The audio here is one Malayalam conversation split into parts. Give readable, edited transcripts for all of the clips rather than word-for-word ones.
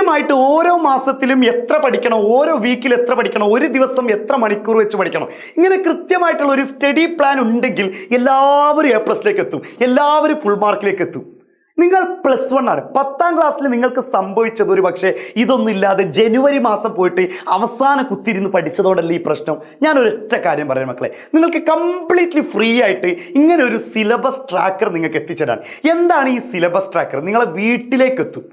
കൃത്യമായിട്ട് ഓരോ മാസത്തിലും എത്ര പഠിക്കണം, ഓരോ വീക്കിൽ എത്ര പഠിക്കണം, ഒരു ദിവസം എത്ര മണിക്കൂർ വെച്ച് പഠിക്കണം, ഇങ്ങനെ കൃത്യമായിട്ടുള്ള ഒരു സ്റ്റഡി പ്ലാൻ ഉണ്ടെങ്കിൽ എല്ലാവരും A+ലേക്ക് എത്തും, എല്ലാവരും ഫുൾ മാർക്കിലേക്ക് എത്തും. നിങ്ങൾ +1 ആണ്. 10ാം ക്ലാസ്സിൽ നിങ്ങൾക്ക് സംഭവിച്ചത് ഒരു പക്ഷേ ഇതൊന്നും ഇല്ലാതെ ജനുവരി മാസം പോയിട്ട് അവസാന കുത്തിരുന്ന് പഠിച്ചതോടല്ല ഈ പ്രശ്നം. ഞാനൊരൊറ്റ കാര്യം പറയാം മക്കളെ, നിങ്ങൾക്ക് കംപ്ലീറ്റ്ലി ഫ്രീ ആയിട്ട് ഇങ്ങനെ ഒരു സിലബസ് ട്രാക്കർ നിങ്ങൾക്ക് എത്തിച്ചേരാൻ. എന്താണ് ഈ സിലബസ് ട്രാക്കർ? നിങ്ങളെ വീട്ടിലേക്ക് എത്തും.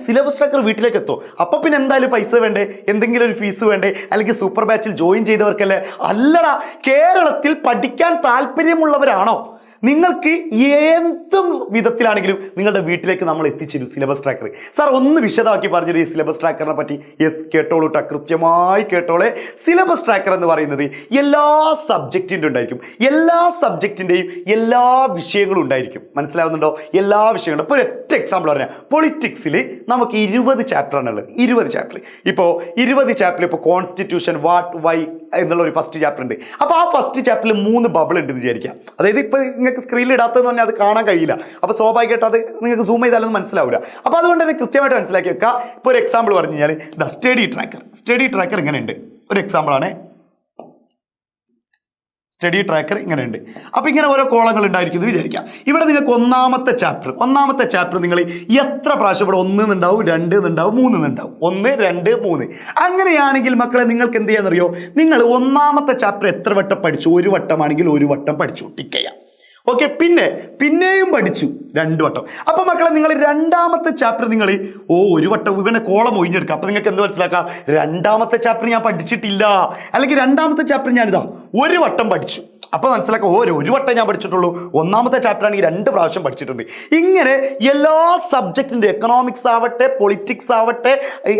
സിലബസ് ട്രാക്കർ വീട്ടിലേക്ക് എത്തും. അപ്പോൾ പിന്നെ എന്തായാലും പൈസ വേണ്ടേ, എന്തെങ്കിലും ഒരു ഫീസ് വേണ്ടേ, അല്ലെങ്കിൽ സൂപ്പർ ബാച്ചിൽ ജോയിൻ ചെയ്തവർക്കല്ലേ? അല്ലടാ, കേരളത്തിൽ പഠിക്കാൻ താല്പര്യമുള്ളവരാണോ? നിങ്ങൾക്ക് ഏതും വിധത്തിലാണെങ്കിലും നിങ്ങളുടെ വീട്ടിലേക്ക് നമ്മൾ എത്തിച്ചിരും സിലബസ് ട്രാക്കർ. സാർ ഒന്ന് വിശദമാക്കി പറഞ്ഞൊരു ഈ സിലബസ് ട്രാക്കറിനെ പറ്റി. യെസ്, കേട്ടോളൂ കേട്ടോ, കൃത്യമായി കേട്ടോളെ. സിലബസ് ട്രാക്കർ എന്ന് പറയുന്നത് എല്ലാ സബ്ജക്റ്റിൻ്റെ ഉണ്ടായിരിക്കും, എല്ലാ സബ്ജക്റ്റിൻ്റെയും എല്ലാ വിഷയങ്ങളും ഉണ്ടായിരിക്കും. മനസ്സിലാവുന്നുണ്ടോ? എല്ലാ വിഷയങ്ങളും. ഇപ്പോൾ ഒരൊറ്റ എക്സാമ്പിൾ പറഞ്ഞാൽ, പൊളിറ്റിക്സിൽ നമുക്ക് 20 ചാപ്റ്ററാണുള്ളത്. 20 ചാപ്റ്റർ. ഇപ്പോൾ 20 ചാപ്റ്റർ, ഇപ്പോൾ കോൺസ്റ്റിറ്റ്യൂഷൻ, വാട്ട്, വൈ എന്നുള്ള ഒരു ഫസ്റ്റ് ചാപ്റ്റർ ഉണ്ട്. അപ്പോൾ ആ ഫസ്റ്റ് ചാപ്റ്ററിൽ 3 ബബിൾ ഉണ്ട് എന്ന് വിചാരിക്കാം. അതായത് ഇപ്പോൾ നിങ്ങൾക്ക് സ്ക്രീനിൽ ഇടാത്തതെന്ന് പറഞ്ഞാൽ അത് കാണാൻ കഴിയില്ല. അപ്പോൾ സ്വാഭാവികമായിട്ട് അത് നിങ്ങൾക്ക് സൂം ചെയ്താലൊന്നും മനസ്സിലാവില്ല. അപ്പോൾ അതുകൊണ്ട് തന്നെ കൃത്യമായിട്ട് മനസ്സിലാക്കി വെക്കുക. ഇപ്പോൾ ഒരു എക്സാമ്പിൾ പറഞ്ഞു കഴിഞ്ഞാൽ ദ സ്റ്റഡി ട്രാക്കർ ഇങ്ങനെ ഉണ്ട്. ഒരു എക്സാമ്പിളാണ്. സ്റ്റഡി ട്രാക്കർ ഇങ്ങനെ ഉണ്ട്. അപ്പോൾ ഇങ്ങനെ ഓരോ കോളങ്ങൾ ഉണ്ടായിരിക്കും എന്ന് വിചാരിക്കാം. ഇവിടെ നിങ്ങൾക്ക് ഒന്നാമത്തെ ചാപ്റ്റർ നിങ്ങൾ എത്ര പ്രാവശ്യം ഇവിടെ 1 എന്നുണ്ടാവും, 2 എന്നുണ്ടാവും, 3 എന്നുണ്ടാവും. 1, 2, 3. അങ്ങനെയാണെങ്കിൽ മക്കളെ നിങ്ങൾക്ക് എന്ത് ചെയ്യാന്നറിയോ? നിങ്ങൾ ഒന്നാമത്തെ ചാപ്റ്റർ എത്ര വട്ടം പഠിച്ചു? 1 വട്ടമാണെങ്കിൽ 1 വട്ടം പഠിച്ചു, ടിക്ക് ചെയ്യാം. ഓക്കെ, പിന്നെയും പഠിച്ചു 2 വട്ടം. അപ്പോൾ മക്കളെ നിങ്ങൾ രണ്ടാമത്തെ ചാപ്റ്റർ നിങ്ങൾ 1 വട്ടം ഇവനെ കോളം ഒഴിഞ്ഞെടുക്കുക. അപ്പോൾ നിങ്ങൾക്ക് എന്ത് മനസ്സിലാക്കാം? രണ്ടാമത്തെ ചാപ്റ്റർ ഞാൻ പഠിച്ചിട്ടില്ല, അല്ലെങ്കിൽ രണ്ടാമത്തെ ചാപ്റ്റർ ഞാനിതാ 1 വട്ടം പഠിച്ചു. അപ്പോൾ മനസ്സിലാക്കാം, 1 വട്ടം ഞാൻ പഠിച്ചിട്ടുള്ളൂ. ഒന്നാമത്തെ ചാപ്റ്റർ ആണെങ്കിൽ 2 പ്രാവശ്യം പഠിച്ചിട്ടുണ്ട്. ഇങ്ങനെ എല്ലാ സബ്ജക്റ്റിൻ്റെ, എക്കണോമിക്സ് ആവട്ടെ, പൊളിറ്റിക്സ് ആവട്ടെ,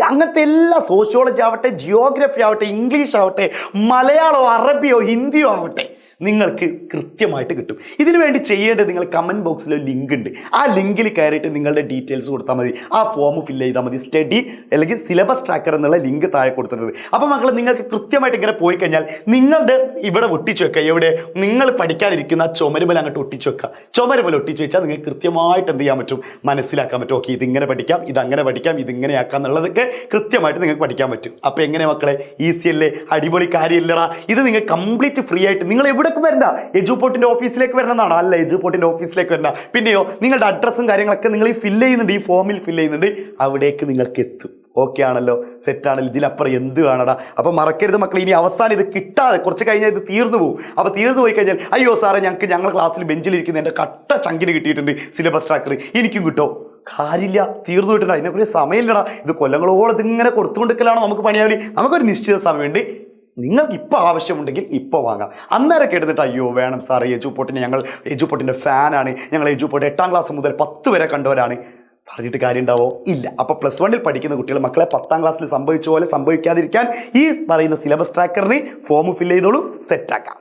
അങ്ങനത്തെ എല്ലാ, സോഷ്യോളജി ആവട്ടെ, ജിയോഗ്രഫി ആവട്ടെ, ഇംഗ്ലീഷ് ആവട്ടെ, മലയാളമോ അറബിയോ ഹിന്ദിയോ ആവട്ടെ, നിങ്ങൾക്ക് കൃത്യമായിട്ട് കിട്ടും. ഇതിനു വേണ്ടി ചെയ്യേണ്ടത്, നിങ്ങൾ കമൻറ്റ് ബോക്സിൽ ഒരു ലിങ്ക് ഉണ്ട്. ആ ലിങ്കിൽ കയറിയിട്ട് നിങ്ങളുടെ ഡീറ്റെയിൽസ് കൊടുത്താൽ മതി. ആ ഫോം ഫില്ല് ചെയ്താൽ മതി. സ്റ്റഡി അല്ലെങ്കിൽ സിലബസ് ട്രാക്കർ എന്നുള്ള ലിങ്ക് താഴെ കൊടുത്തിട്ടുണ്ട്. അപ്പോൾ മക്കളെ നിങ്ങൾക്ക് കൃത്യമായിട്ട് ഇങ്ങനെ പോയി കഴിഞ്ഞാൽ നിങ്ങളുടെ ഇവിടെ ഒട്ടിച്ചു വെക്കുക. എവിടെ? നിങ്ങൾ പഠിക്കാനിരിക്കുന്ന ചുമരുമല അങ്ങോട്ട് ഒട്ടിച്ചു വെക്കുക. ചുമരുമല ഒട്ടിച്ചു വെച്ചാൽ നിങ്ങൾക്ക് കൃത്യമായിട്ട് എന്ത് ചെയ്യാൻ പറ്റും? മനസ്സിലാക്കാൻ പറ്റും. ഓക്കെ, ഇതിങ്ങനെ പഠിക്കാം, ഇതങ്ങനെ പഠിക്കാം, ഇതിങ്ങനെയാക്കാം എന്നുള്ളതൊക്കെ കൃത്യമായിട്ട് നിങ്ങൾക്ക് പഠിക്കാൻ പറ്റും. അപ്പോൾ എങ്ങനെ മക്കളെ? ഈസി അല്ലേ? അടിപൊളി കാര്യമില്ലടാ. ഇത് നിങ്ങൾ കംപ്ലീറ്റ് ഫ്രീ ആയിട്ട്, നിങ്ങൾ എവിടെ വരണ്ട, എജുപോർട്ടിന്റെ ഓഫീസിലേക്ക് വരണമെന്നാണ്? അല്ല, എജുപോർട്ടിന്റെ ഓഫീസിലേക്ക് വരണ്ട. പിന്നെയോ നിങ്ങളുടെ അഡ്രസ്സും കാര്യങ്ങളൊക്കെ നിങ്ങൾ ഈ ഫില്ല് ചെയ്യുന്നുണ്ട്, ഈ ഫോമിൽ ഫില്ല് ചെയ്യുന്നുണ്ട്, അവിടേക്ക് നിങ്ങൾക്ക് എത്തും. ഓക്കെ ആണല്ലോ? സെറ്റാണല്ലോ? ഇതിലപ്പുറം എന്ത് വേണടാ? അപ്പോൾ മറക്കരുത് മക്കൾ, ഇനി അവസാനം ഇത് കിട്ടാതെ കുറച്ച് കഴിഞ്ഞാൽ ഇത് തീർന്നു പോകും. അപ്പോൾ തീർന്നു പോയി കഴിഞ്ഞാൽ, അയ്യോ സാറേ, ഞങ്ങളുടെ ക്ലാസ്സിൽ ബെഞ്ചിലിരിക്കുന്ന എൻ്റെ കട്ട ചങ്കിന് കിട്ടിയിട്ടുണ്ട് സിലബസ് ട്രാക്കർ, എനിക്കും കിട്ടോ? കാര്യമില്ല, തീർന്നു കിട്ടില്ല. അതിനെക്കുറിച്ച് സമയമില്ലടാ. ഇത് കൊല്ലങ്ങളോളം ഇതിങ്ങനെ കൊടുത്തുകൊണ്ടിരിക്കലാണോ നമുക്ക് പണിയാവലി? നമുക്കൊരു നിശ്ചിത സമയമുണ്ട്. നിങ്ങൾക്ക് ഇപ്പോൾ ആവശ്യമുണ്ടെങ്കിൽ ഇപ്പോൾ വാങ്ങാം. അന്നേരമൊക്കെ എടുത്തിട്ട് അയ്യോ വേണം സാറേ, ഞങ്ങൾ എജുപോർട്ടിൻ്റെ ഫാനാണ്, ഞങ്ങൾ എജുപോർട്ട് 8ാം ക്ലാസ് മുതൽ 10 വരെ കണ്ടവരാണ്, പറഞ്ഞിട്ട് കാര്യം ഉണ്ടാവോ? ഇല്ല. അപ്പോൾ +1 പഠിക്കുന്ന കുട്ടികൾ, മക്കളെ 10ാം ക്ലാസ്സിൽ സംഭവിച്ച പോലെ സംഭവിക്കാതിരിക്കാൻ ഈ പറയുന്ന സിലബസ് ട്രാക്കറിന് ഫോം ഫില്ല് ചെയ്തോളൂ, സെറ്റാക്കാം.